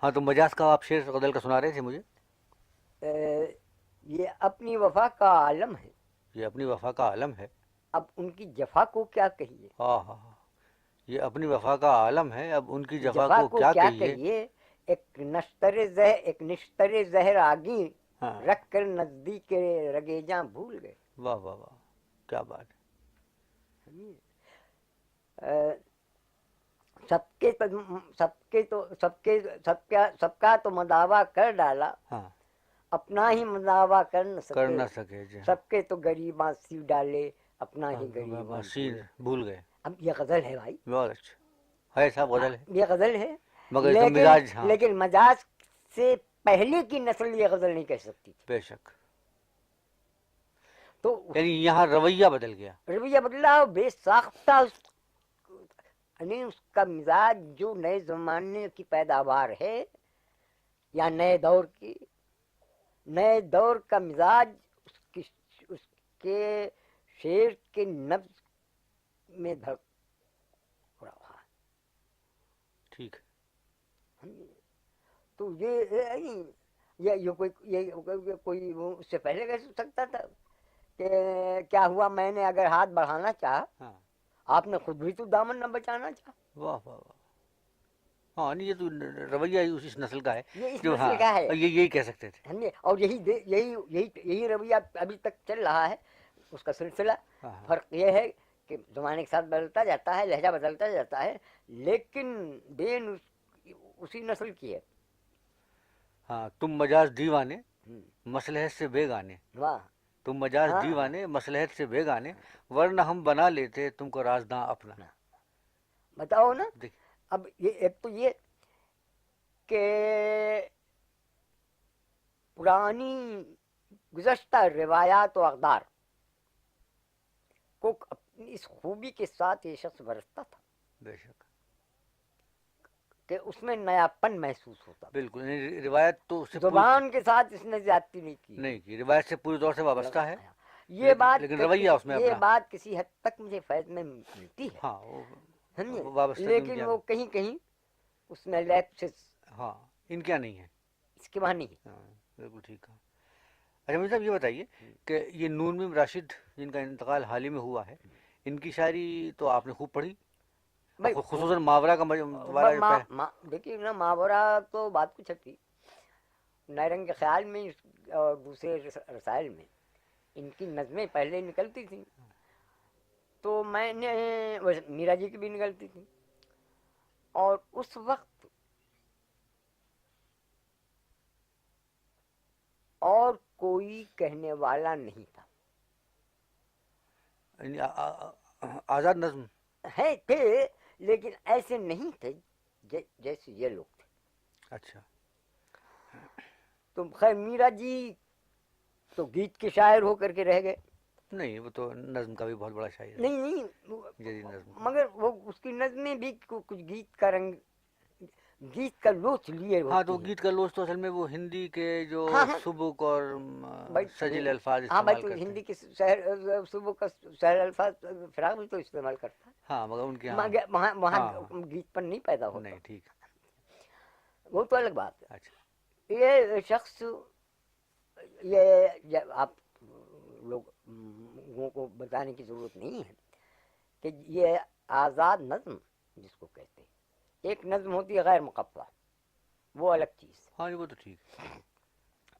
ہاں تو مجاز کا آپ شعر غزل کا سنا رہے تھے مجھے. یہ اپنی وفا کا عالم ہے، یہ اپنی وفا کا عالم ہے. اب ان کی جفا کو کیا کہیے، ہاں ہاں ہاں. یہ اپنی وفا کا عالم ہے، اب ان کی جفا جفا کو کو کیا کیا کہیے. کہیے، ایک نشتر زہر آگی ہاں. رکھ کر نزدیک رگیجاں بھول گئے. واہ واہ واہ، کیا بات ہے. سب کے سب کا تو مداوع کر ڈالا، ہاں. اپنا ہی مداوع کر نہ کر سکے، نہ سکے جی. ہاں. سب کے تو غریباں سی ڈالے، اپنا ہی غریباں سین بھولے. بھول گئے. اب یہ غزل ہے بھائی، بہت اچھا ہے صاحب، غزل ہے یہ غزل ہے، مگر اس کا لیکن مزاج. ہاں لیکن مجاز سے پہلے کی نسل یہ غزل نہیں کہہ سکتی تھی. بے شک. تو یعنی یہاں رویہ بدل گیا. رویہ بدلا، بے ساختہ یعنی اس کا مزاج جو نئے زمانے کی پیداوار ہے یا نئے دور کا مزاج اس کے شعر کے نبض میں دھڑ رہا ہے. ٹھیک ہے. تو یہ کوئی اس سے پہلے کہہ سکتا تھا کہ کیا ہوا میں نے اگر ہاتھ بڑھانا چاہا، ہاں. آپ نے خود بھی تو دامن نہ بچانا چاہا. واہ واہ واہ. ہاں نہیں، یہ تو رویہ ہی اس نسل کا ہے یہ اس جو. نسل ہاں کا ہے، یہی کہہ سکتے تھے. اور یہی رویہ ابھی تک چل رہا ہے، اس کا سلسلہ. ہاں ہاں. فرق یہ ہے کہ زمانے کے ساتھ بدلتا جاتا ہے، لہجہ بدلتا جاتا ہے، لیکن دین اسی نسل کی ہے. ہاں. تم مجاز دیوانے مصلحت سے بے گانے. واہ. تم مجاز ہاں ہاں. دیوانے مصلحت سے بے گانے، ورنہ ہم بنا لیتے تم کو رازداں اپنا. بتاؤ نا. دیکھ. اب ایک تو یہ کہ پرانی گزشتہ روایات و اقدار کو اپنی اس خوبی کے ساتھ یہ شخص برتتا تھا بے شک. کہ اس میں نیاپن محسوس ہوتا تھا. بالکل. روایت تو اس سے پوری زبان کے ساتھ اس نے زیادتی نہیں کی. نہیں کی، روایت سے پوری طور سے وابستہ ہے، یہ لیکن رویہ اس میں اپنا. بات کسی حد تک مجھے فیض میں ملتی ہے، ہاں سمجھے، وابستہ ان لیکن کیا. وہ کہیں کہیں اس میں لیپسز ہاں ان کیا نہیں ہے. اس کے معنی ہے. ہاں بالکل ٹھیک ہے. اچھا مجھے صاحب یہ بتائیے کہ یہ نون میم راشد جن کا انتقال حال ہی میں ہوا ہے، ان کی شاعری تو آپ نے خوب پڑھی، بھائی خصوصاً محاورہ کا مجموعہ. دیکھیے نا، محاورہ تو بات کچھ تھی، نیرنگ کے خیال میں اور دوسرے رسائل میں ان کی نظمیں پہلے نکلتی تھیں، تو میں نے میرا جی کی بھی نکلتی تھی، اور اس وقت اور کوئی کہنے والا نہیں تھا. آزاد نظم ہے تھے لیکن ایسے نہیں تھے جیسے یہ لوگ تھے. اچھا. تو خیر میرا جی تو گیت کے شاعر ہو کر کے رہ گئے. نہیں وہ تو نظم کا بھی بہت بڑا شاعر ہے. نہیں جدید نظم کا. مگر وہ اس کی نظمیں بھی کچھ گیت کا رنگ، گیت کا لوچ لیے ہاں تو ہوتی ہیں. گیت کا لوچ تو اصل میں وہ ہندی کے جو ہاں ہاں سبک اور بھائی، سجل الفاظ ہاں بھائی، استعمال تو کرتے ہیں. ہندی کے صبح کا سہر الفاظ فراغ بھی تو استعمال کرتا ہے، ہاں مگر ان کے مگر وہاں ہاں گیت پر نہیں پیدا ہوتا. نہیں ٹھیک. وہ تو الگ بات ہے. اچھا. یہ شخص، یہ آپ لوگوں کو بتانے کی ضرورت نہیں ہے کہ یہ آزاد نظم جس کو کہتے ہیں، ایک نظم ہوتی ہے غیر مقفع، وہ الگ چیز. ہاں وہ تو ٹھیک.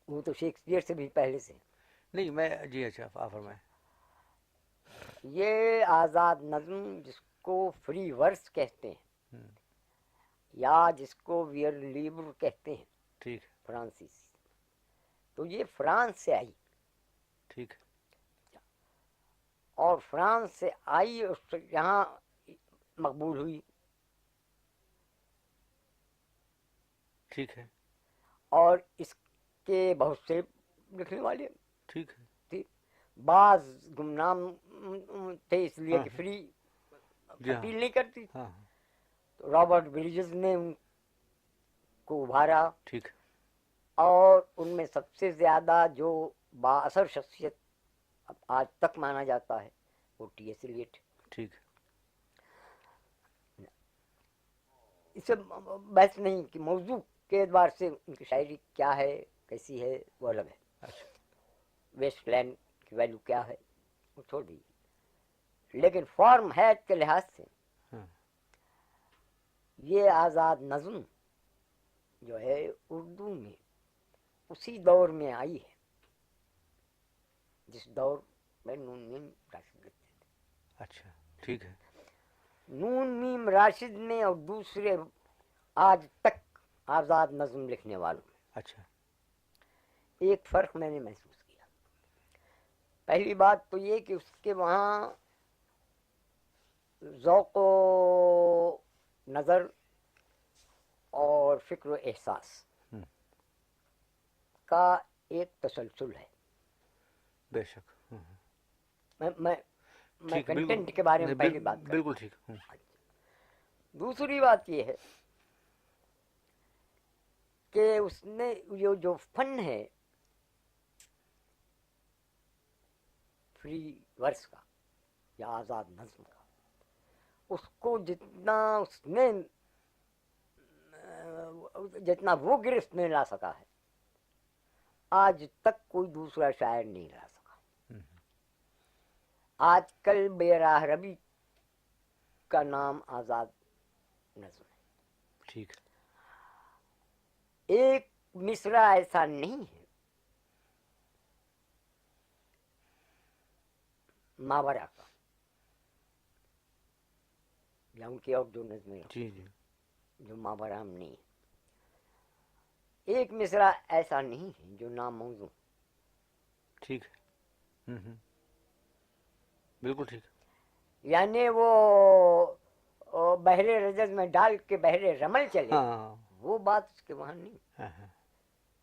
وہ تو شیکسپیئر سے بھی پہلے سے. نہیں میں جی اچھا آپ فرمائیں. یہ آزاد نظم جس کو فری ورس کہتے ہیں یا جس کو ویئر لیبر کہتے ہیں ٹھیک. فرانسیسی، تو یہ فرانس سے آئی. ٹھیک. اور فرانس سے آئی اور یہاں مقبول ہوئی. ٹھیک ہے. اور اس کے بہت سے لکھنے والے ٹھیک ہے. تھے، بعض گمنام تھے اس لیے ہاں کہ فری جی ہاں اپیل نہیں کرتی. ہاں ہاں. تو رابرٹ بریجز نے ان کو ابھارا، ٹھیک. اور ان میں سب سے زیادہ جو با اثر شخصیت آج تک مانا جاتا ہے وہ ٹی ایس ایلیٹ. ٹھیک. اس سے بحث نہیں کہ موضوع کے اعتبار سے ان کی شاعری کیا ہے کیسی ہے وہ الگ ہے. اچھا ویسٹ لینڈ کی ویلو کیا ہے وہ چھوڑ دیجیے، لیکن فارم حیت کے لحاظ سے ہاں یہ آزاد نظم جو ہے اردو میں اسی دور میں آئی ہے جس دور میں نون میم راشد لکھتے تھے. اچھا ٹھیک ہے. نون میم راشد میں اور دوسرے آج تک آزاد نظم لکھنے والوں میں اچھا ایک فرق میں نے محسوس کیا. پہلی بات تو یہ کہ اس کے وہاں ذوق و نظر اور فکر و احساس ہوں. کا ایک تسلسل ہے. بے شک. میں ٹھیک ہے، کنٹینٹ کے بارے میں نہیں، پہلی بات کرتا بالکل ٹھیک. ہوں. دوسری بات یہ ہے کہ اس نے جو فن ہے فری ورس کا یا آزاد نظم کا، اس کو جتنا وہ گرفت میں لا سکا ہے آج تک کوئی دوسرا شاعر نہیں لا سکا. آج کل بے راہ ربی کا نام آزاد نظم ہے. ٹھیک ہے. ایک مصرع ایسا نہیں ہے ماورا کا یا ان کی اور جو نظمیں جی جی جو ماورا میں نہیں ہے. ایک مصرع ایسا نہیں ہے جو ناموزوں. ٹھیک ہے. بالکل ٹھیک. یعنی وہ بحر رجز میں ڈال کے بحر رمل چلے، ہاں وہ بات اس کے وہاں نہیں. ہاں ہاں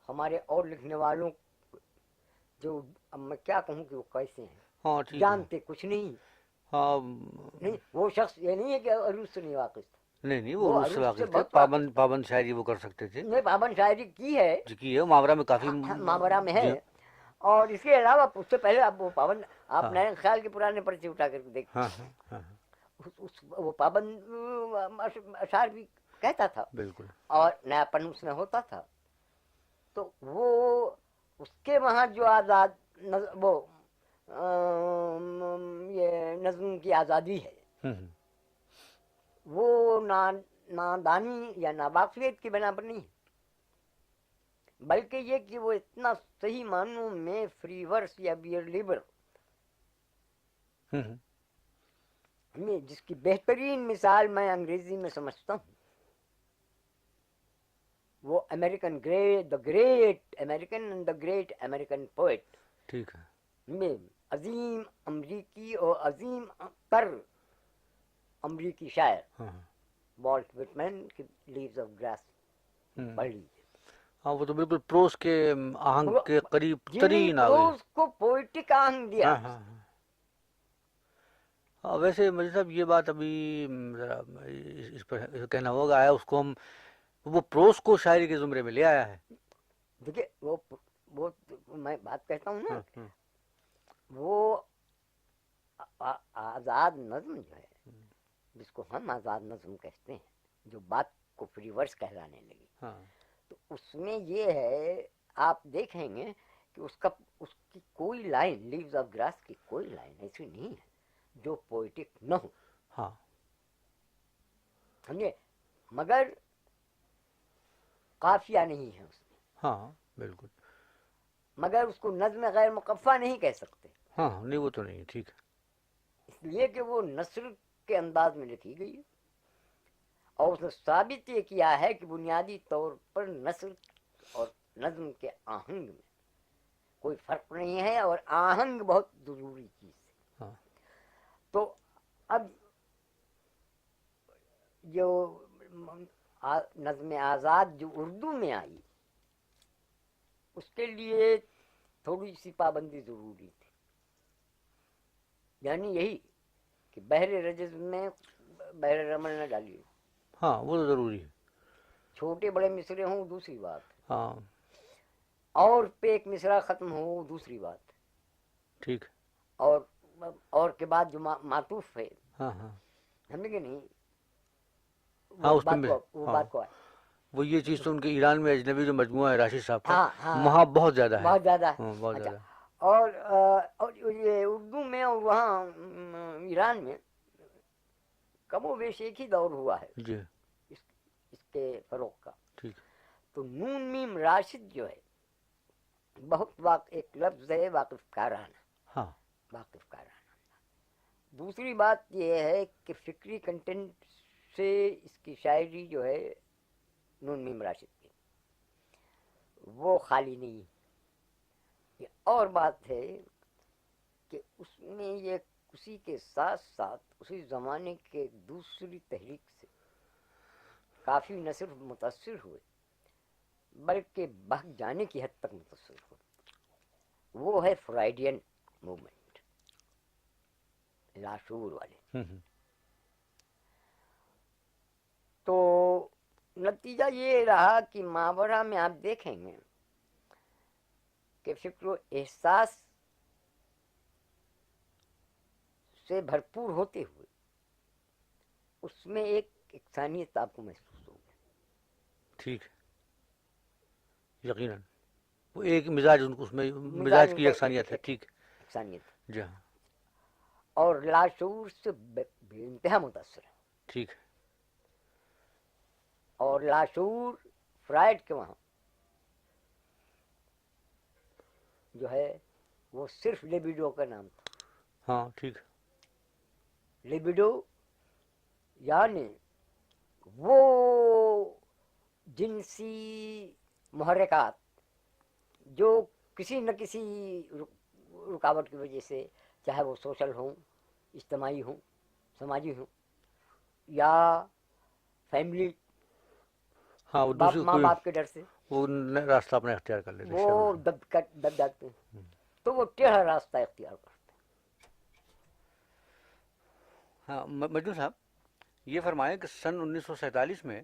ہمارے اور لکھنے والوں جو اب میں کیا کہوں کہ وہ کیسے ہیں، ہاں ٹھیک ہے. جانتے کچھ نہیں. ہاں نہیں وہ شخص یہ نہیں ہے کہ عروج سے نہیں واقف تھا، نہیں وہ وہ عروج سے عروج سے واقف تھے. بہت واقف تھا. پابند شاعری وہ کر سکتے تھے. نے پابند شاعری کی ہے، جی کی ہے، محاورہ میں کافی. ماورا میں جی. ہے. اور اس کے علاوہ اس سے پہلے آپ وہ پابند آپ ہاں نئے خیال کے پرانے پرچے اٹھا کر کے دیکھ، ہاں ہاں ہاں وہ پابند اشعار بھی کہتا تھا بالکل. اور نیا پن اس میں ہوتا تھا. تو وہ اس کے وہاں جو آزاد وہ یہ نظم کی آزادی ہے وہ نادانی یا ناواقفیت کی بنا پر نہیں ہے، بلکہ یہ کہ وہ اتنا صحیح معنوں میں فری ورس یا بیئر لیبر میں جس کی بہترین مثال میں انگریزی میں سمجھتا ہوں وہ American the great American and the great American poet ٹھیک ہے. میں عظیم امریکی اور عظیم تر امریکی شاعر ہاں والٹ وٹمن کی لیوز آف گراس پڑھ لیجیے. ہاں وہ تو بالکل پروس کے آہنگ کے قریب جن ترین آ گئی. پروز کو پوئٹک آہنگ دیا. ہاں ہاں ہاں. ویسے مجھے صاحب یہ بات ابھی ذرا اس پر کہنا ہوگا، آیا اس کو ہم وہ پروس کو شاعری کے زمرے میں لے آیا ہے. دیکھیے وہ میں بات کہتا ہوں نا، ہاں ہاں وہ آزاد نظم جو ہے جس کو ہم آزاد نظم کہتے ہیں، جو بات کو فری ورس کہلانے لگی، ہاں تو اس میں یہ ہے آپ دیکھیں گے کہ اس کی کوئی لائن لیوز آف گراس کی کوئی لائن ایسی نہیں ہے جو پوئٹک نہ ہو. ہاں سمجھے، مگر قافیہ نہیں ہے اس میں، ہاں بالکل. مگر اس کو نظم غیر مقفع نہیں کہہ سکتے، ہاں نہیں وہ تو نہیں. ٹھیک ہے. اس لیے کہ وہ نثر کے انداز میں لکھی گئی ہے اور اس نے ثابت یہ کیا ہے کہ بنیادی طور پر نثر اور نظم کے آہنگ میں کوئی فرق نہیں ہے اور آہنگ بہت ضروری چیز ہے. ہاں تو اب جو نظم آزاد جو اردو میں آئی اس کے لیے تھوڑی سی پابندی ضروری تھی، یعنی یہی کہ بحر رجز میں بحر رمل نہ ڈالیے. ہاں وہ تو ضروری ہے. چھوٹے بڑے مصرے ہوں دوسری بات، ہاں اور پہ ایک مصرع ختم ہو دوسری بات، ٹھیک ہے. اور کے بعد جو معطوف ہے ہاں ہاں ہمیں کہ نہیں ہاں وہ اس پہ بات کو ہاں آئے. وہ یہ چیز تو ان کے ایران میں اجنبی جو مجموعہ ہے راشد صاحب کا ہاں ہاں وہاں بہت زیادہ ہے. بہت زیادہ ہے. ہاں بہت اچھا. زیادہ. اور یہ اردو میں اور وہاں ایران میں کم و بیش ایک ہی دور ہوا ہے جی اس اس کے فروغ کا. ٹھیک. تو نون میم راشد جو ہے بہت ایک لفظ ہے واقف کارانہ. ہاں واقف کارانہ. دوسری بات یہ ہے کہ فکری کنٹینٹ سے اس کی شاعری جو ہے نون میم راشد کی وہ خالی نہیں. یہ اور بات ہے کہ اس میں یہ اسی کے ساتھ ساتھ اسی زمانے کے دوسری تحریک سے کافی نہ صرف متاثر ہوئے بلکہ بہک جانے کی حد تک متاثر ہوئے. وہ ہے فرائیڈین موومنٹ، لاشعور والے. تو نتیجہ یہ رہا کہ ماورا میں آپ دیکھیں گے کہ فکر و احساس سے بھرپور ہوتے ہوئے اس میں ایک یکسانیت آپ کو محسوس ہوگی. ٹھیک ہے. یقیناً وہ ایک مزاج ان کو اس میں مزاج کی یکسانیت ہے. ٹھیک. یکسانیت. جی ہاں. اور لاشعور سے بے انتہا متاثر ہے. ٹھیک. اور لاشعور فرائڈ کے وہاں جو ہے وہ صرف لیبیڈو کا نام تھا. ہاں ٹھیک. لیبیڈو یعنی وہ جنسی محرکات جو کسی نہ کسی رکاوٹ کی وجہ سے چاہے وہ سوشل ہوں، اجتماعی ہوں، سماجی ہوں یا فیملی ہاں وہ باپ دوسری ماں کوئی باپ کے ڈر سے وہ راستہ اپنا اختیار کر لیتے وہ دب جاتے ہیں تو وہ ٹیڑھا راستہ اختیار کرتے ہیں. ہاں مجنون صاحب یہ فرمائیں کہ سن 1947 میں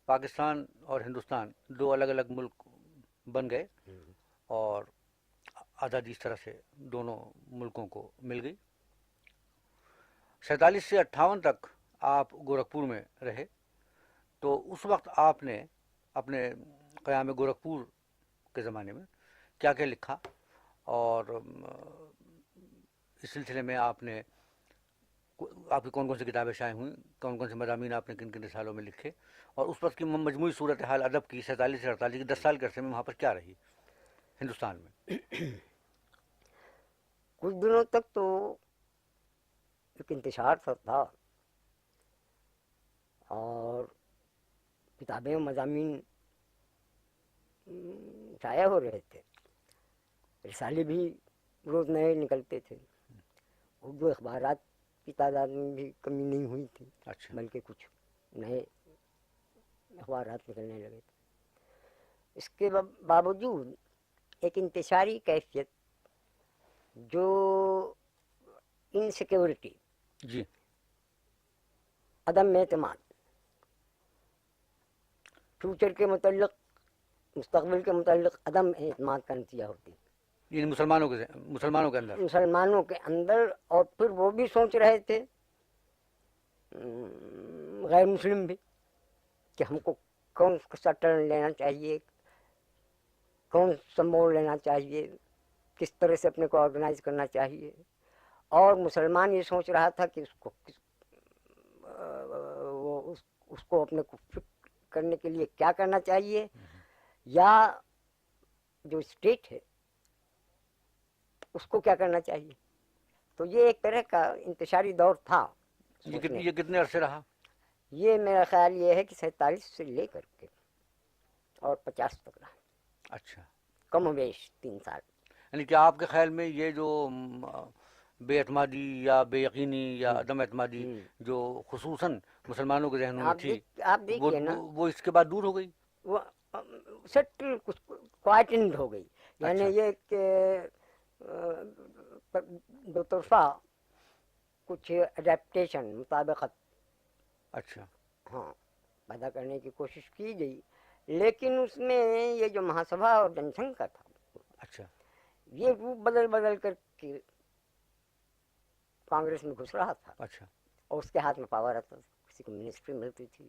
پاکستان اور ہندوستان دو الگ الگ ملک بن گئے اور آزادی اس طرح سے دونوں ملکوں کو مل گئی. 47 سے 58 تک آپ گورکھپور میں رہے. تو اس وقت آپ نے اپنے قیام گورکھپور کے زمانے میں کیا کیا لکھا اور اس سلسلے میں آپ نے آپ کی کون کون سی کتابیں شائع ہوئیں، کون کون سے مضامین آپ نے کن کن رسالوں میں لکھے اور اس وقت کی مجموعی صورتحال ادب کی 47 سے 48 کی 10 سال کے عرصے میں وہاں پر کیا رہی ہندوستان میں؟ کچھ دنوں تک تو ایک انتشار سا تھا اور کتابیں و مضامین شائع ہو رہے تھے. رسالے بھی روز نئے نکلتے تھے. اردو اخبارات کی تعداد میں بھی کمی نہیں ہوئی تھی. اچھا. بلکہ کچھ نئے اخبارات نکلنے لگے تھے. اس کے باوجود ایک انتشاری کیفیت جو انسیکیورٹی، جی عدم اعتماد، فیوچر کے متعلق، مستقبل کے متعلق عدم اعتماد کا نتیجہ ہوتی ہے یعنی مسلمانوں کے اندر مسلمانوں کے اندر. اور پھر وہ بھی سوچ رہے تھے غیر مسلم بھی کہ ہم کو کون سا ٹرن لینا چاہیے، کون سا موڑ لینا چاہیے، کس طرح سے اپنے کو آرگنائز کرنا چاہیے. اور مسلمان یہ سوچ رہا تھا کہ اس کو اپنے کو فٹ کرنے کے لیے کیا کرنا چاہیے، یا جو اسٹیٹ ہے اس کو کیا کرنا چاہیے. تو یہ ایک طرح کا انتشاری دور تھا. یہ کتنے عرصے رہا؟ یہ میرا خیال یہ ہے کہ 47 سے لے کر کے اور 50 تک رہا. اچھا. کم و بیش 3 سال. یعنی کیا آپ کے خیال میں یہ جو بے اعتمادی یا بے یقینی یا عدم اعتمادی جو خصوصاً مسلمانوں کے ذہنوں میں تھی آپ دیکھیے نا وہ اس کے بعد دور ہو گئی؟ وہ سیٹل کچھ کوائٹنڈ ہو گئی. یعنی یہ کہ دو طرفہ کچھ اڈیپٹیشن، مطابقت اچھا ہاں پیدا کرنے کی کوشش کی گئی. لیکن اس میں یہ جو مہاسبھا اور جن سنگھ کا تھا اچھا یہ روپ بدل کر کے کانگریس میں گھس رہا تھا. اچھا. اور اس کے ہاتھ میں پاور آتا تھا، کسی کو منسٹری ملتی تھی،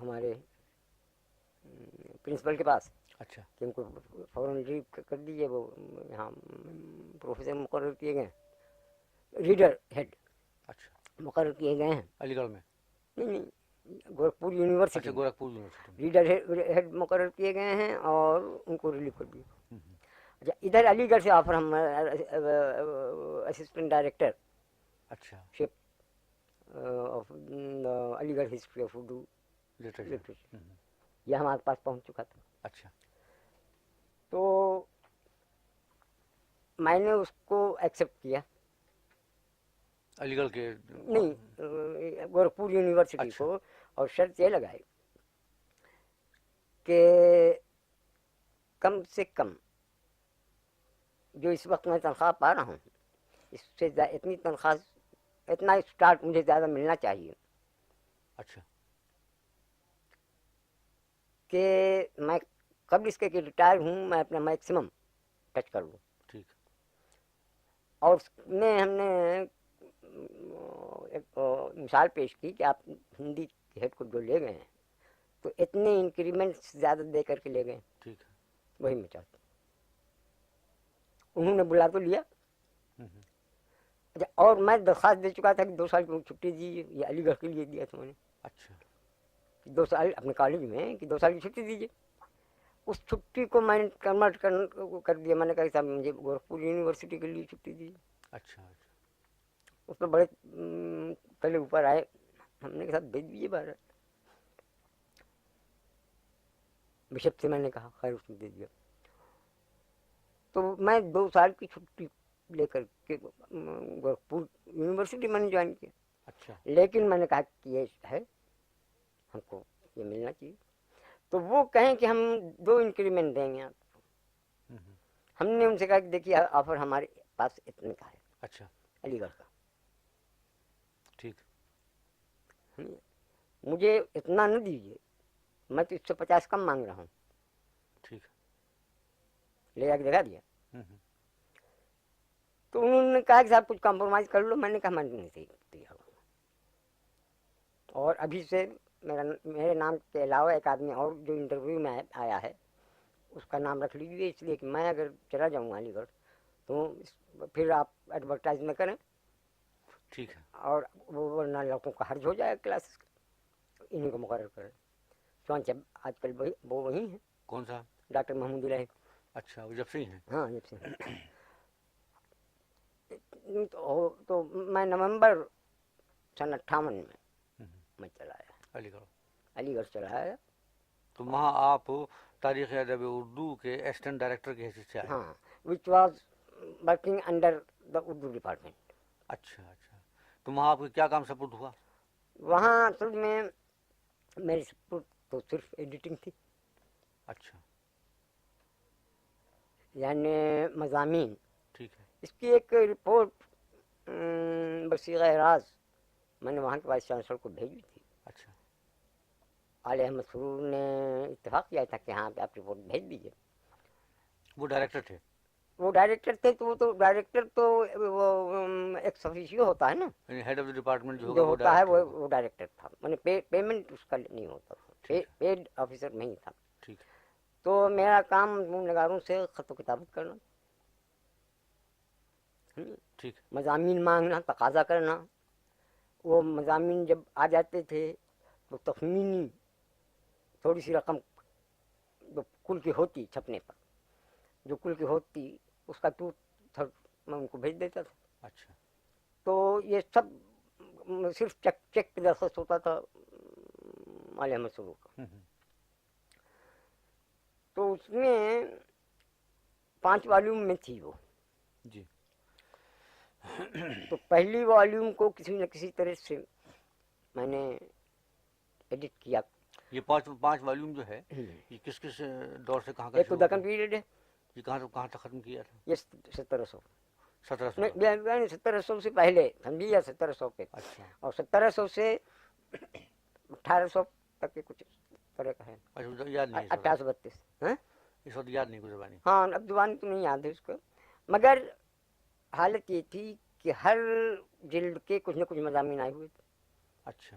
ہمارے پرنسپل کے پاس اچھا کہ ان کو فوراً ریلیو کر دیجیے، وہ یہاں پروفیسر مقرر کیے گئے ہیں، ریڈر ہیڈ اچھا مقرر کیے گئے ہیں. علی گڑھ میں؟ نہیں نہیں، گورکھپور یونیورسٹی اچھا میں گورکھپور یونیورسٹی میں. ریڈر ہیڈ مقرر کیے گئے ہیں اور ان کو ریلیو کر دیا. ہوں، ہوں. اچھا ادھر علی گڑھ سے آفر ہم اسسٹنٹ ڈائریکٹر اچھا شپ آف علی گڑھ history of Urdu literature. Literature یہ ہمارے پاس پہنچ چکا تھا. اچھا تو میں نے اس کو ایکسیپٹ کیا. علی گڑھ کے؟ نہیں، گورکھپور یونیورسٹی اچھا. کو. اور شرط یہ لگائی کہ کم سے کم جو اس وقت میں تنخواہ پا رہا ہوں اس سے اتنی تنخواہ، اتنا اسٹارٹ مجھے زیادہ ملنا چاہیے اچھا کہ میں قبل اس کے کہ ریٹائر ہوں میں اپنا میکسیمم ٹچ کر لوں. ٹھیک. اور اس میں ہم نے ایک مثال پیش کی کہ آپ ہندی ہیڈ کو جو لے گئے ہیں تو اتنے انکریمنٹ زیادہ دے کر کے لے گئے. ٹھیک ہے. وہی میں چاہتا ہوں. انہوں نے بلا تو لیا. اچھا اور میں درخواست دے چکا تھا کہ 2 سال کی چھٹی دیجیے. یہ علی گڑھ کے لیے دیا تھا میں نے. اچھا 2 سال اپنے کالج میں کہ 2 سال کی چھٹی دیجیے. اس چھٹی کو میں نے کنورٹ کر دیا. میں نے کہا صاحب مجھے گورکھپور یونیورسٹی کے لیے چھٹی دیجیے. اچھا اچھا اس میں بڑے پہلے اوپر آئے. ہم نے کہا صاحب بھیج دیجیے باہر. بشپ سے میں نے کہا، خیر اس نے دے دیا. تو میں 2 سال کی چھٹی لے کر کے گورکھپور یونیورسٹی میں نے جوائن کیا. اچھا لیکن میں نے کہا کہ یہ ہے ہم کو یہ ملنا چاہیے. تو وہ کہیں کہ ہم 2 انکریمنٹ دیں گے آپ. ہم نے ان سے کہا کہ دیکھیے آفر ہمارے پاس اتنے کا ہے اچھا علی گڑھ کا. ٹھیک. مجھے اتنا نہ دیجیے، میں تو 150 کم مانگ رہا ہوں. ٹھیک لے جا کے دکھا دیا. ہے. تو انہوں نے کہا کہ صاحب کچھ کمپرومائز کر لو. میں نے کہا میں نہیں تیار ہوں. اور ابھی سے میرے نام کے علاوہ ایک آدمی اور جو انٹرویو میں آیا ہے اس کا نام رکھ لیجیے، اس لیے کہ میں اگر چلا جاؤں علی گڑھ تو پھر آپ ایڈورٹائز میں کریں. ٹھیک ہے. اور وہ ورنہ لڑکوں کا حرج ہو جائے کلاسز کا. انہیں کو مقرر کریں. چونچہ آج کل وہ وہی ہیں کون سا؟ ڈاکٹر محمود الہی. اچھا وہ جب سے ہی ہیں؟ ہاں جب سے. تو میں نومبر سن 58 میں چلا آیا علی گڑھ. علی گڑھ چلا آیا. تو وہاں آپ تاریخ ادب اردو کے اسسٹنٹ ڈائریکٹر کی حیثیت سے آئے؟ ہاں which was working under the Urdu department. اچھا اچھا. تو وہاں آپ کو کیا کام سپورٹ ہوا؟ وہاں اصل میں میری سپورٹ تو صرف ایڈیٹنگ تھی. اچھا یعنی مضامین. ٹھیک ہے. اس کی ایک رپورٹ بصیغہ راز میں نے وہاں کے وائس چانسلر کو بھیجی تھی. اچھا عالیہ احمد سرور نے اتفاق کیا تھا کہ ہاں آپ رپورٹ بھیج دیجیے. وہ ڈائریکٹر تھے؟ وہ ڈائریکٹر تھے. تو وہ تو ڈائریکٹر تو وہ ایکس آفیشیو ہوتا ہے نا، یعنی ہیڈ آف دی ڈپارٹمنٹ جو وہ ہوتا ہے ڈائریکٹر ہوگا. وہ ڈائریکٹر تھا. میں نے پیمنٹ اس کا نہیں ہوتا تھا، ٹھیک ہے. پیڈ آفیسر نہیں تھا. ٹھیک ہے. تو میرا کام نگاروں سے خط و کتابت کرنا، ٹھیک ہے. مضامین مانگنا، تقاضا کرنا. وہ مضامین جب آ جاتے تھے تو تخمینی تھوڑی سی رقم جو کل کی ہوتی چھپنے پر، جو کل کی ہوتی اس کا 2/3 میں ان کو بھیج دیتا تھا. اچھا تو یہ سب صرف چیک پہ درخواست ہوتا تھا عالیہ احمد سرور کا. تو اس میں 5 والیوم میں تھی وہ. جی. تو پہلی والیوم کو کسی نہ کسی طرح سے میں نے ایڈٹ کیا. یہ 5 والیوم جو ہے یہ کس کس دور سے کہاں کا ایک تو شروع دکن ہوتا ہے؟ پیریڈ ہے. یہ کہاں تک ختم کیا تھا؟ یہ 1700 1700 نہیں 1700 سے پہلے سمجھیے 1700 پہ. اچھا اور 1700 سے 1800 تک کے کچھ طرح کا ہے. اچھا یاد نہیں 1832. ہاں اس وقت یاد نہیں کوئی زبانی. ہاں اب زبان تو نہیں یاد ہے اس کو. مگر حالت یہ تھی کہ ہر جلد کے کچھ نہ کچھ مضامین آئے ہوئے تھے. اچھا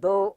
2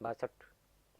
62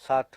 7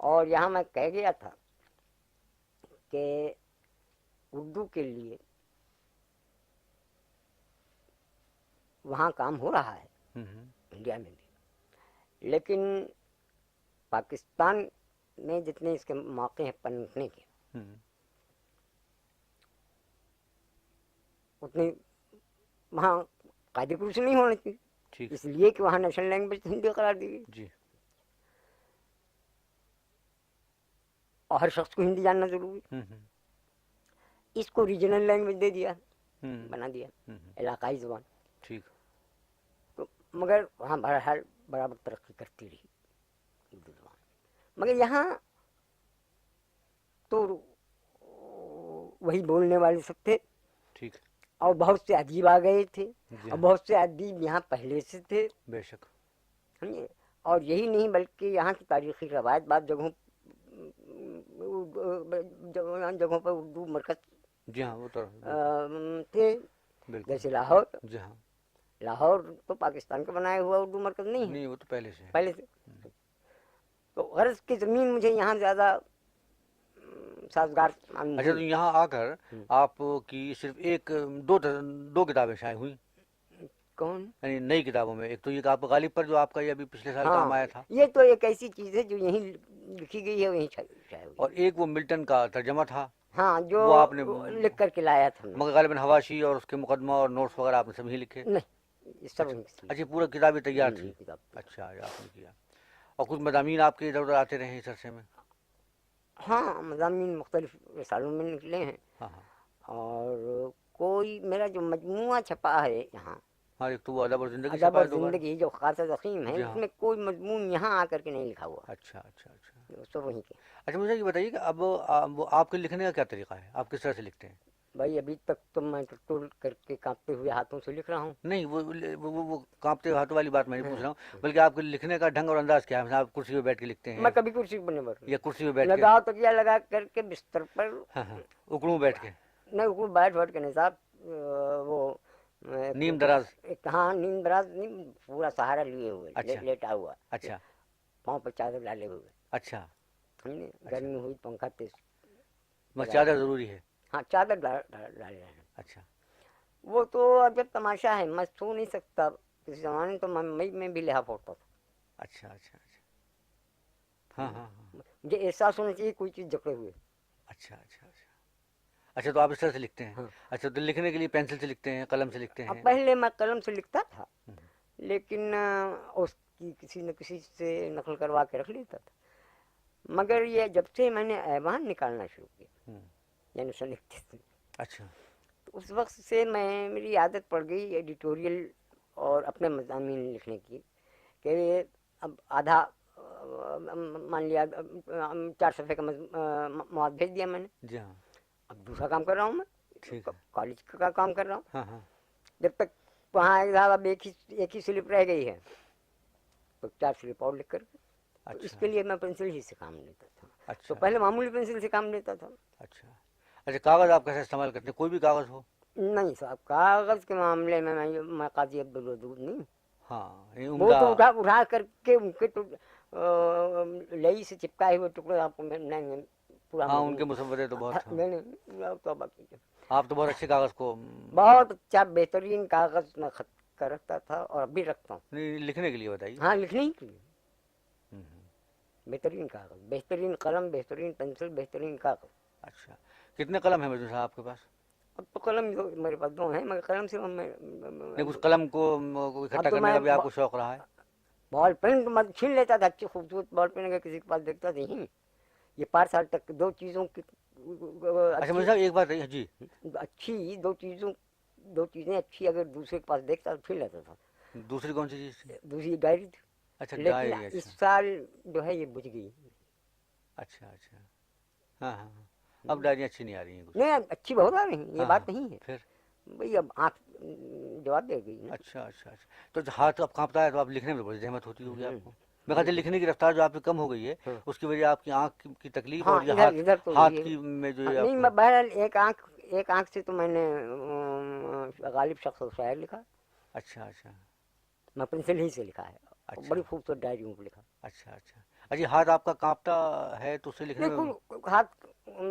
اور یہاں میں کہہ گیا تھا کہ اردو کے لیے وہاں کام ہو رہا ہے انڈیا میں بھی، لیکن پاکستان میں جتنے اس کے موقع ہیں پنپنے کے اتنے وہاں قاعدے کرسی نہیں ہونے چاہیے، ٹھیک اس لیے کہ وہاں نیشنل لینگویج ہندی قرار دی گئی، جی اور ہر شخص کو ہندی جاننا ضروری، اس کو ریجنل لینگویج دے دیا، بنا دیا علاقائی زبان، ٹھیک تو مگر وہاں بہرحال برابر ترقی کرتی رہی اردو زبان، مگر یہاں تو وہی بولنے والے سب تھے، ٹھیک اور بہت سے ادیب آ گئے تھے، جی اور ہاں بہت سے ادیب یہاں پہلے سے تھے، بے شک سمجھے، اور یہی نہیں بلکہ یہاں کی تاریخی روایت بعض جگہوں جگہوں پر اردو مرکز جی ہاں وہ تو تھے، بالکل جیسے لاہور، جی ہاں لاہور تو پاکستان کا بنایا ہوا اردو مرکز نہیں ہے نہیں وہ تو پہلے سے ہے پہلے سے، تو غرض کی زمین مجھے یہاں زیادہ سازگار معلوم اچھا تو ہوئی۔ یہاں آ کر آپ کی صرف ایک دو کتابیں شائع ہوئیں، کون؟ یعنی نئی کتابوں میں، ایک تو یہ آپ غالب پر جو آپ کا یہ ابھی پچھلے سال ہاں کام آیا تھا، یہ تو ایک ایسی چیز ہے جو یہیں لکھی گئی ہے وہیں شائع ہوئی، اور ایک وہ ملٹن کا ترجمہ تھا، ہاں جو وہ آپ نے لکھ کر کے لایا تھا میں، مگر غالباً حواشی اور اس کے مقدمہ اور نوٹس وغیرہ آپ نے سبھی لکھے؟ نہیں یہ سب اچھا وہیں سے اچھا پورا کتابیں تیار تھی، کتاب تھی۔ اچھا آپ نے کیا، اور کچھ مضامین آپ کے ادھر ادھر آتے رہے اس عرصے میں؟ ہاں مضامین مختلف رسالوں میں نکلے ہیں، ہاں ہاں اور کوئی میرا جو مجموعہ چھپا ہے یہاں ہاں ایک تو وہ ادب اور زندگی ادب چھپا اور ہے دوبارہ، زندگی جو خاصہ ضخیم ہے، جی اس ہاں میں کوئی مضمون یہاں آ کر کے نہیں لکھا ہوا، اچھا اچھا اچھا سب وہیں کے۔ اچھا مجھے یہ بتائیے کہ اب وہ آپ کے لکھنے کا کیا طریقہ ہے، آپ کس طرح سے لکھتے ہیں؟ بھائی ابھی تک تو میں ٹول کر کے کانپتے ہوئے ہاتھوں سے لکھ رہا ہوں، نہیں وہ کانپتے ہاتھوں والی بات میں نہیں پوچھ رہا ہوں، بلکہ آپ کے لکھنے کا ڈھنگ اور انداز کیا ہے، مثلا آپ کرسی پہ بیٹھ کے لکھتے ہیں میں کبھی کرسی پر نہیں بیٹھ یا کرسی پہ رہا، بیٹھ کے؟ لگاؤ تکیہ لگا کر کے بستر پر، ہاں ہاں اکڑوں بیٹھ کے؟ نہیں وہ بیٹھ کے نہیں صاحب، وہ نیم دراز؟ ہاں نیم دراز نہیں، پورا سہارا لیے ہوئے، اچھا لیٹا ہوا، اچھا پاؤں پر چادر ڈالے ہوئے، اچھا سمجھے، اچھا گرمی ہوئی پنکھا تیز بس لگایا چادر ہوا، ضروری ہے؟ ہاں چادر ڈالے ہیں، اچھا وہ تو اب جب تماشا ہے میں سو نہیں سکتا، کسی زمانے تو میں مئی میں بھی لحاف ہوتا تھا، اچھا اچھا اچھا ہاں ہاں ہاں مجھے احساس ہونا چاہیے کوئی چیز جکڑے ہوئے، اچھا اچھا اچھا اچھا تو آپ اس طرح سے لکھتے ہیں؟ ہاں اچھا تو لکھنے کے لیے پینسل سے لکھتے ہیں، قلم سے لکھتے اب ہیں؟ پہلے میں قلم سے لکھتا تھا، لیکن اس کی کسی نہ کسی سے نقل کروا کے رکھ لیتا تھا، مگر یہ جب سے میں نے ایوان نکالنا شروع کیا یعنی سن اکتیس میں، اچھا تو اس وقت سے میری عادت پڑ گئی ایڈیٹوریل اور اپنے مضامین لکھنے کی، کہ اب آدھا مان لیا 4 صفحے کا مواد بھیج دیا میں نے، جی ہاں اب دوسرا کام کر رہا ہوں میں، ٹھیک ہے کالج کا کام کر رہا ہوں، ہاں ہاں جب تک وہاں اب ایک ہی سلپ رہ گئی ہے تو 4 سلپ اور لکھ کر کے، تو اس اچھا کے لیے میں پنسل ہی سے کام لیتا تھا، تو اچھا پہلے معمولی پنسل سے کام لیتا تھا، اچھا اچھا کاغذ آپ کیسے استعمال کرتے ہیں، کوئی بھی کاغذ ہو؟ نہیں صاحب کاغذ کے معاملے میں میں قاضی عبدالودود نہیں، ہاں یہ وہ عمدہ، تو اٹھا کر کے ان کے لئی سے چپکائے ہوئے ٹکڑے آپ کو میں پورا ہاں ان کے مسودے تو بہت ہاں، میں نے توبہ کیجیے، آپ تو بہت اچھے کاغذ کو بہت اچھا بہترین کاغذ میں خط کر رکھتا تھا اور اب بھی رکھتا ہوں، نہیں لکھنے کے لیے بتائیے؟ ہاں لکھنے ہی کے لیے بہترین کاغذ، بہترین قلم، بہترین پنسل، بہترین کاغذ، اچھا کتنے قلم ہیں مجھے صاحب آپ کے پاس؟ اب تو قلم میرے پاس 2 ہیں، مگر قلم سے نہیں کچھ قلم کو اب اکٹھا تو کرنے میں کا بھی آپ کو شوق رہا ہے؟ بال پین تو میں چھین لیتا تھا، اچھی خوبصورت بال پین اگر کسی کے پاس دیکھتا نہیں، یہ 5 سال تک 2 چیزوں کی اچھا مجھے صاحب ایک بات ہے جی، اچھی 2 چیزیں اچھی اگر دوسرے کے پاس دیکھتا تو چھین لیتا تھا، دوسری کون سی چیز تھی؟ دوسری ڈائری اچھا تھی، لیکن ڈائری، اس اچھا سال جو ہے یہ بجھ گئی، اچھا اچھا ہاں ہاں ہاں اب ڈائریاں اچھی نہیں آ رہی ہیں کچھ؟ نہیں اچھی بہت آ رہی ہیں، یہ ہاں ہاں بات نہیں ہے، پھر بھئی اب آنکھ جواب دے گئی نا، اچھا اچھا اچھا تو ہاتھ اب کانپتا ہے تو آپ لکھنے میں بڑی زحمت ہوتی ہوگی آپ کو، میں کہتے لکھنے کی رفتار جو آپ کی کم ہو گئی ہے اس کی وجہ آپ کی آنکھ کی تکلیف ہاں اور یہ ادھر تو ہاتھ یہ کی میں جو ہاں، یہ نہیں آپ میں بہرحال ایک آنکھ سے تو میں نے غالب شخص و شاعر لکھا، اچھا اچھا میں پنسل ہی سے لکھا ہے، اچھا بڑی خوبصورت ڈائریوں کو لکھا، اچھا اچھا اجی ہاتھ آپ کا کانپتا ہے تو اسے لکھنے میں؟ نہیں ہاتھ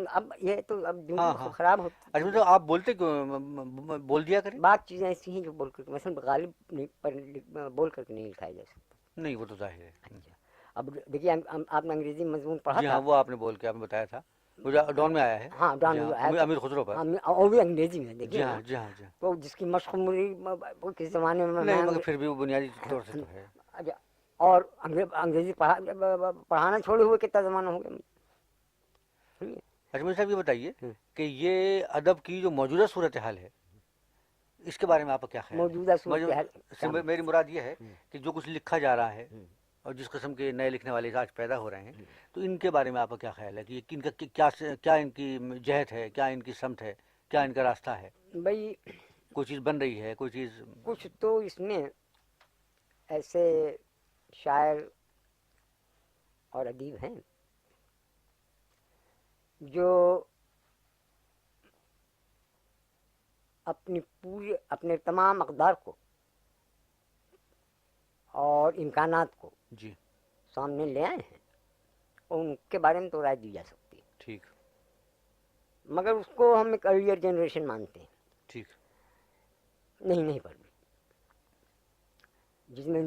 اب یہ تو اب ہاں جو ہاں، خراب ہوتی اچھا مطلب آپ بولتے کیوں، بول دیا کریں؟ بعض چیزیں ایسی ہیں جو بول کر مثلاً غالب نہیں پر بول کر کے نہیں لکھایا جا سکتا. نہیں وہ تو ظاہر ہے. اچھا اب دیکھیے آپ نے انگریزی مضمون پڑھا جی تھا. ہاں، وہ آپ نے بول کے آپ نے بتایا تھا، وہ جو ڈان میں آیا ہے. ہاں جی ڈان ہاں، جو آیا تھا امیر خسرو پر. اور بھی انگریزی میں جی دیکھیے نا. ہاں جی ہاں جی ہاں. تو جس کی مشق مری وہ کس زمانے میں نہیں مگر پھر بھی وہ بنیادی طور سے تو ہے. اچھا، اور انگریزی پڑھانا چھوڑے ہوئے کتنا زمانہ ہو گیا. اچھا مجھے صاحب یہ بتائیے کہ یہ ادب کی جو موجودہ صورتحال ہے اس کے بارے میں آپ کا کیا خیال ہے؟ موجودہ صورتحال میری مراد یہ ہے کہ جو کچھ لکھا جا رہا ہے اور جس قسم کے نئے لکھنے والے آج پیدا ہو رہے ہیں، تو ان کے بارے میں آپ کا کیا خیال ہے کہ ان کا کیا ان کی جہت ہے، کیا ان کی سمت ہے، کیا ان کا راستہ ہے؟ بھائی کوئی چیز بن رہی ہے، کوئی چیز؟ کچھ تو اس میں ایسے شاعر اور ادیب ہیں جو اپنے تمام اقدار کو اور امکانات کو جی سامنے لے آئے ہیں، اور ان کے بارے میں تو رائے دی جا سکتی ہے. ٹھیک مگر اس کو ہم ایک ارلیئر جنریشن مانتے ہیں. ٹھیک. نہیں پڑھ جس میں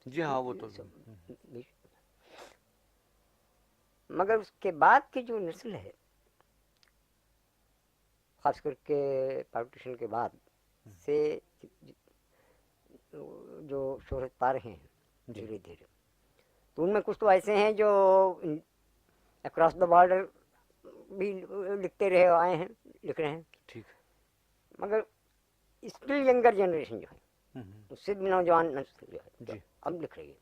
جی ہاں وہ تو. مگر اس کے بعد کی جو نسل ہے، خاص کر کے پارٹیشن کے بعد سے جو شہرت پا رہے ہیں دھیرے دھیرے، تو ان میں کچھ تو ایسے ہیں جو اکراس دا بارڈر بھی لکھتے رہے آئے ہیں، لکھ رہے ہیں. ٹھیک. مگر اسٹل ینگر جنریشن جو ہے، اس سے بھی نوجوان نسل جو ہے جی اب لکھ رہی ہے.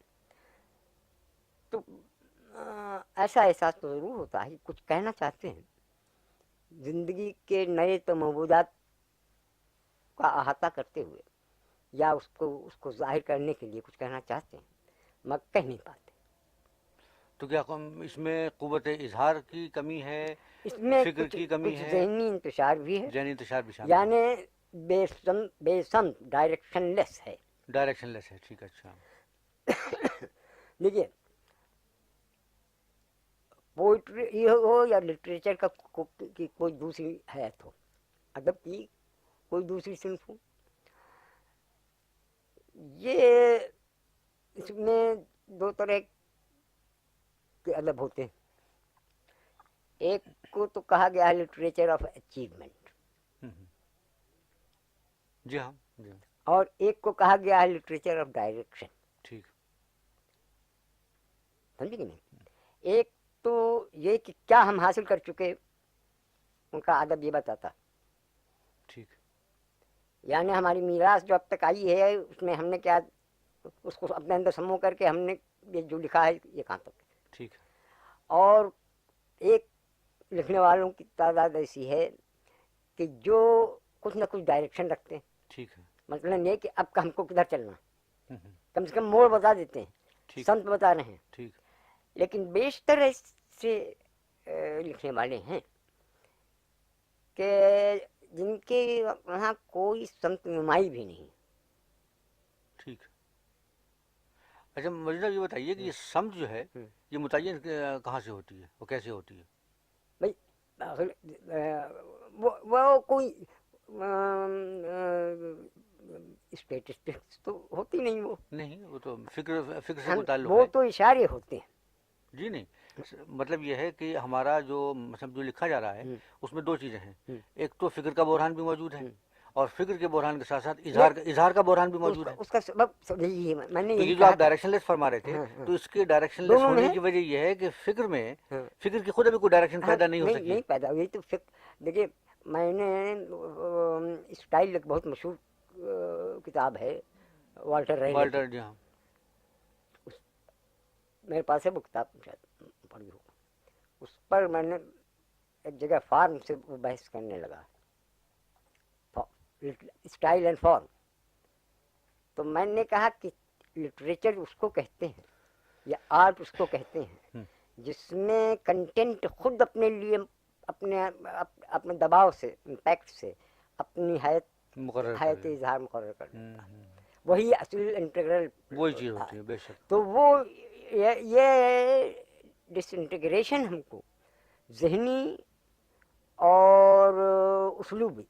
تو ایسا احساس تو ضرور ہوتا ہے کہ کچھ کہنا چاہتے ہیں، زندگی کے نئے تموجات کا احاطہ کرتے ہوئے، یا اس کو ظاہر کرنے کے لیے کچھ کہنا چاہتے ہیں مگر کہہ نہیں پاتے. تو کیا اس میں قوت اظہار کی کمی ہے، اس میں فکر کی کمی کچھ ہے؟ ذہنی انتشار بھی ہے، ذہنی انتشار بھی شامل ہے. یعنی بے سمت ڈائریکشن لیس ہے. ڈائریکشن لیس ہے. ٹھیک. اچھا. دیکھیے پوئٹری یہ ہو یا لٹریچر کی کوئی دوسری حیات ہو، ادب کی کوئی دوسری صنف ہو، یہ اس میں دو طرح کے ادب ہوتے ہیں. ایک کو تو کہا گیا ہے لٹریچر آف اچیومنٹ، جی ہاں جی ہاں. اور ایک کو کہا گیا ہے لٹریچر آف ڈائریکشن. ٹھیک. سمجھے کہ نہیں؟ ایک تو یہ کہ کیا ہم حاصل کر چکے، ان کا ادب یہ بتاتا. ٹھیک. یعنی ہماری میراث جو اب تک آئی ہے اس میں ہم نے کیا اس کو اپنے اندر سمو کر کے ہم نے یہ جو لکھا ہے یہ کہاں تک. ٹھیک. اور ایک لکھنے والوں کی تعداد ایسی ہے کہ جو کچھ نہ کچھ ڈائریکشن رکھتے ہیں. ٹھیک ہے. مثلاً یہ کہ اب ہم کو کدھر چلنا، کم سے کم موڑ بتا دیتے ہیں، سمت بتا رہے ہیں. ٹھیک. لیکن بیشتر ایسے لکھنے والے ہیں کہ جن کے وہاں کوئی سمت نمائی بھی نہیں. ٹھیک. اچھا مجھے یہ بتائیے کہ یہ سمت جو ہے یہ متعین کہاں سے ہوتی ہے، وہ کیسے ہوتی ہے؟ بھائی وہ کوئی اسٹیٹسٹکس تو ہوتی نہیں، وہ نہیں، وہ تو فکر سے متعلق وہ ہے. تو اشارے ہوتے ہیں. جی نہیں، مطلب یہ ہے کہ ہمارا جو مطلب جو لکھا جا رہا ہے اس میں دو چیزیں ہیں. ایک تو فکر کا بحران بھی موجود ہے، اور فکر کے بحران کے ساتھ ساتھ اظہار کا بحران بھی موجود ہے. اس کا سبب یہی ہے، میں نے تو یہی یہ جو کہا آپ ڈائریکشن لیس فرما رہے تھے، تو اس کے ڈائریکشن لیس دونوں میں ہونے ہے. کی وجہ یہ ہے کہ فکر کی خود ابھی کوئی ڈائریکشن پیدا نہیں ہو سکی. نہیں پیدا ہوئی. تو دیکھیے میں نے اسٹائل ایک بہت مشہور کتاب ہے والٹر ریلے کی. والٹر. جی ہاں. میرے پاس ہے وہ کتاب، شاید پڑھی ہو. اس پر میں نے ایک جگہ فارم سے وہ بحث کرنے لگا، اسٹائل اینڈ فارم. تو میں نے کہا کہ لٹریچر اس کو کہتے ہیں یا آرٹ اس کو کہتے ہیں جس میں کنٹینٹ خود اپنے لیے اپنے دباؤ سے، امپیکٹ سے اپنی حیات اظہار مقرر کر دیتا. وہی اصل انٹیگرل وہی چیز ہوتی ہے بے شک. تو وہ یہ ڈس انٹیگریشن ہم کو ذہنی اور اسلوبی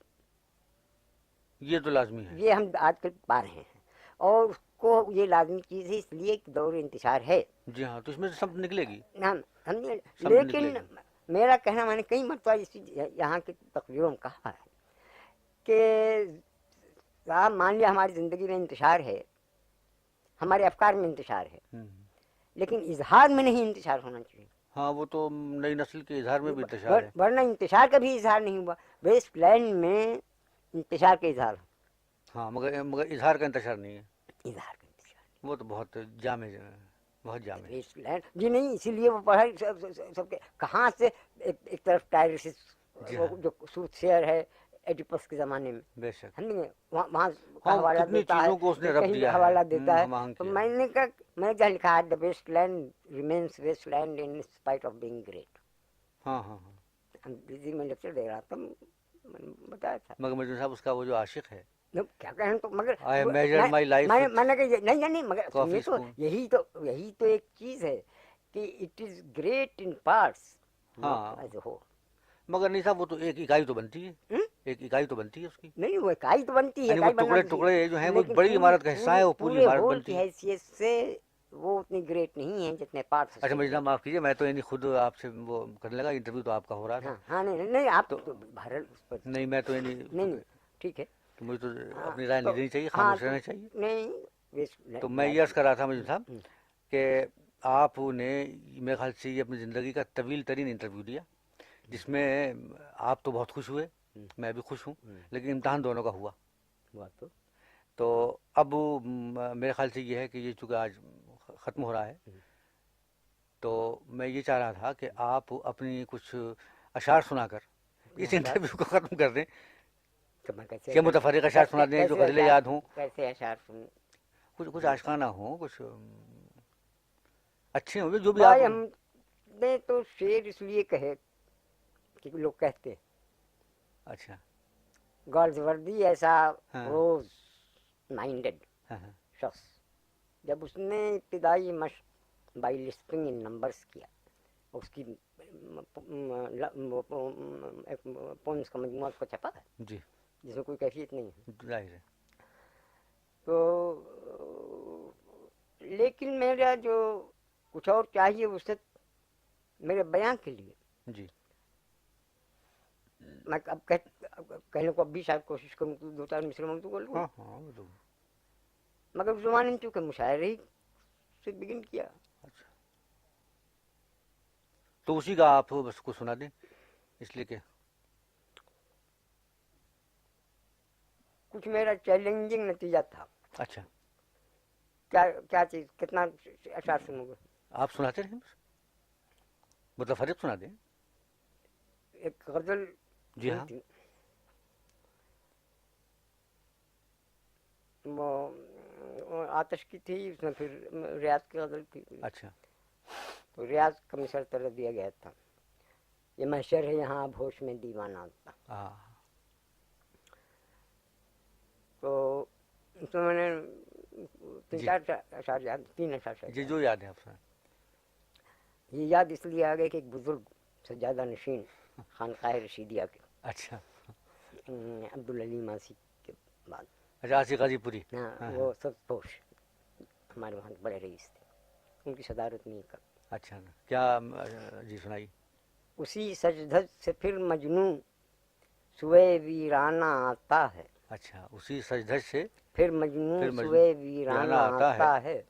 یہ تو لازمی ہے. یہ ہم آج کل پا رہے ہیں، اور اس کو یہ لازمی چیز ہے، اس لیے کہ دور انتشار ہے. جی ہاں، تو اس میں سے سب نکلے گی. ہم سمجھے، سب لیکن نکلے گی. میرا کہنا، میں نے کئی مرتبہ یہاں کی تقریروں میں کہا ہے کہ صاحب مان لیا ہماری زندگی میں انتشار ہے، ہمارے افکار میں انتشار ہے، ہوں. لیکن اظہار میں نہیں انتشار ہونا چاہیے. ہاں، وہ تو نئی نسل کے اظہار میں بھی انتشار ہے. ورنہ انتشار کا بھی اظہار نہیں ہوا. ویسٹ لینڈ میں انتشار کا اظہار، ہاں، مگر اظہار کا انتشار نہیں ہے. اظہار کا انتشار وہ تو بہت جامع بہت جامع ہے. ویسٹ لینڈ جی نہیں، اسی لیے وہ پڑھا سب کے کہاں سے ایک طرف ٹائرسس جی ہاں، جو سوت شیئر ہے ایڈیپس کے زمانے میں، بے شک. سمجھے، وہاں کا ہاں، حوالہ کتنی دیتا ہے، چیزوں کو اس نے رب کہیں دیا ہے، حوالہ دیتا ہے. ہم آہنگ تو کیا میں ہے. نے کہا، میں نے کیا لکھا ہے، the wasteland remains wasteland in spite of being great. ہاں ہاں ہاں. انگریزی میں لیکچر دے رہا تھا، میں نے بتایا تھا. مگر مجھے صاحب اس کا وہ جو عاشق ہے، کیا کہیں تو، مگر آئی میجر مائی لائف میں نے کہا نہیں، مگر کافی سنیے تو، اسپون. یہی تو ایک چیز ہے کہ it is great in parts ہاں، ناٹ ایز اے ہول. مگر نہیں صاحب، وہ تو ایک اکائی تو بنتی ہے. ہوں؟ ایک اکائی تو بنتی ہے اس کی. نہیں، وہ اکائی تو بنتی ہے، یعنی وہ اکائی بننا ٹکڑے تو ٹکڑے جو ہیں وہ لیکن بڑی عمارت کا حصہ ہے، وہ پوری پورے عمارت ہول بنتی کی ہے. حیثیت سے وہ اتنی گریٹ نہیں ہے جتنے پارٹس. اچھا مجھے معاف کیجیے، میں تو یعنی خود آپ سے وہ کرنے لگا، انٹرویو تو آپ کا ہو رہا تھا. ہاں نہیں، آپ تو تو بہرحال اس پر نہیں، میں تو یعنی نہیں، ٹھیک ہے. تو مجھے تو ہاں، اپنی رائے نہیں تو دینی چاہیے، ہاں خاموش تو رہنا چاہیے. نہیں، تو میں یہ عرض کر رہا تھا مجھے صاحب کہ آپ نے میرے خیال سے یہ اپنی زندگی کا طویل ترین انٹرویو دیا، جس میں آپ تو بہت خوش ہوئے، میں بھی خوش ہوں، لیکن امتحان دونوں کا ہوا. تو اب میرے خیال سے یہ ہے کہ یہ چونکہ آج ختم ہو رہا ہے، تو میں یہ چاہ رہا تھا کہ آپ اپنی کچھ اشعار سنا کر اس انٹرویو کو ختم کر دیں، کہ متفرق اشعار سنا دیں جو غزلیں یاد ہوں، کیسے اشعار سن کچھ عاشقانہ ہوں، کچھ اچھے ہوں جو بھی آپ. بھائی، ہم نے تو شعر اس لیے کہے کہ لوگ کہتے اچھا. گالز وردی ایسا ہاں روز مائنڈڈ ہاں ہاں. شخص، جب اس نے ابتدائی مشق بائی لسٹنگ ان نمبرز کیا، اس کی پوئمس کا مجموعہ کو چھپا ہے جی، جس میں کوئی کیفیت نہیں ہے. ظاہر ہے. تو لیکن میرا جو کچھ اور چاہیے وسعت میرے بیان کے لیے، جی. میں اب کہنے کو اب بھی شاید کوشش کروں کہ 2-4 مصرے میں تو بول لوں، ہاں ہاں، وہ تو مگر اس زمانے میں چونکہ مشاعرے ہی سے بگن کیا. اچھا. تو اسی کا آپ بس کو سنا دیں، اس لیے کہ کچھ میرا چیلنجنگ نتیجہ تھا. اچھا. کیا چیز، کتنا اشعار سنوں گے؟ آپ سناتے رہیں بس، متفرق سنا دیں. ایک غزل جی ہاں. تھی، وہ آتش کی تھی، اس میں پھر ریاض کی غزل تھی. اچھا. تو ریاض کا مثال طرح دیا گیا تھا، یہ محشر ہے یہاں اب ہوش میں دیوانہ تھا. ہاں. تو اس میں نے جی 3-4 اشعار یاد، 3 اشعار جی، یاد. جو یاد ہے آپ سنائیں. یہ یاد اس لیے آ گئے کہ ایک بزرگ سجادہ نشین خانقاہ رشیدیہ کے اچھا. عبدالعلی ماسی کے بعد، اچھا، آصف غازی پوری. ہاں، وہ سب پوش ہمارے وہاں بڑے رئیس تھے، ان کی صدارت میں کا. اچھا، کیا جی سنائی. اسی سجدھج سے پھر مجنوں سوئے ویرانہ آتا ہے. اچھا، اسی سجدھج سے پھر مجنوں سوئے ویرانہ آتا ہے،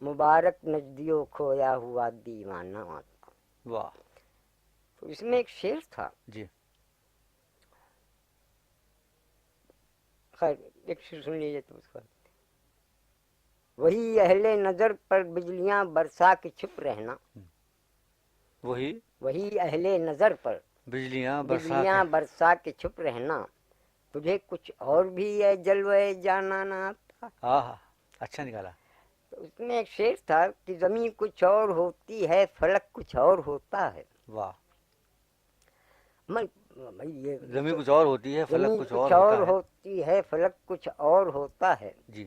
مبارک نجدیوں کھویا ہوا دیوانہ آتا. واہ. تو اس میں ایک شعر تھا، جی. خیر ایک شعر سن لیجیے تو اس کا. وہی اہل نظر پر بجلیاں برسا کے چھپ رہنا، وہی اہل نظر پر بجلیاں بجلیاں برسا کے چھپ رہنا، تجھے کچھ اور بھی ہے جلوے جانا نہ آتا. ہاں ہاں، اچھا نکالا. تو اس میں ایک شعر تھا کہ زمین کچھ اور ہوتی ہے، فلک کچھ اور ہوتا ہے. واہ. یہ زمین کچھ اور ہوتی ہے، فلک زمین کچھ کچھ اور اور ہوتا ہے. ہوتی ہے، فلک کچھ اور ہوتا ہے. جی.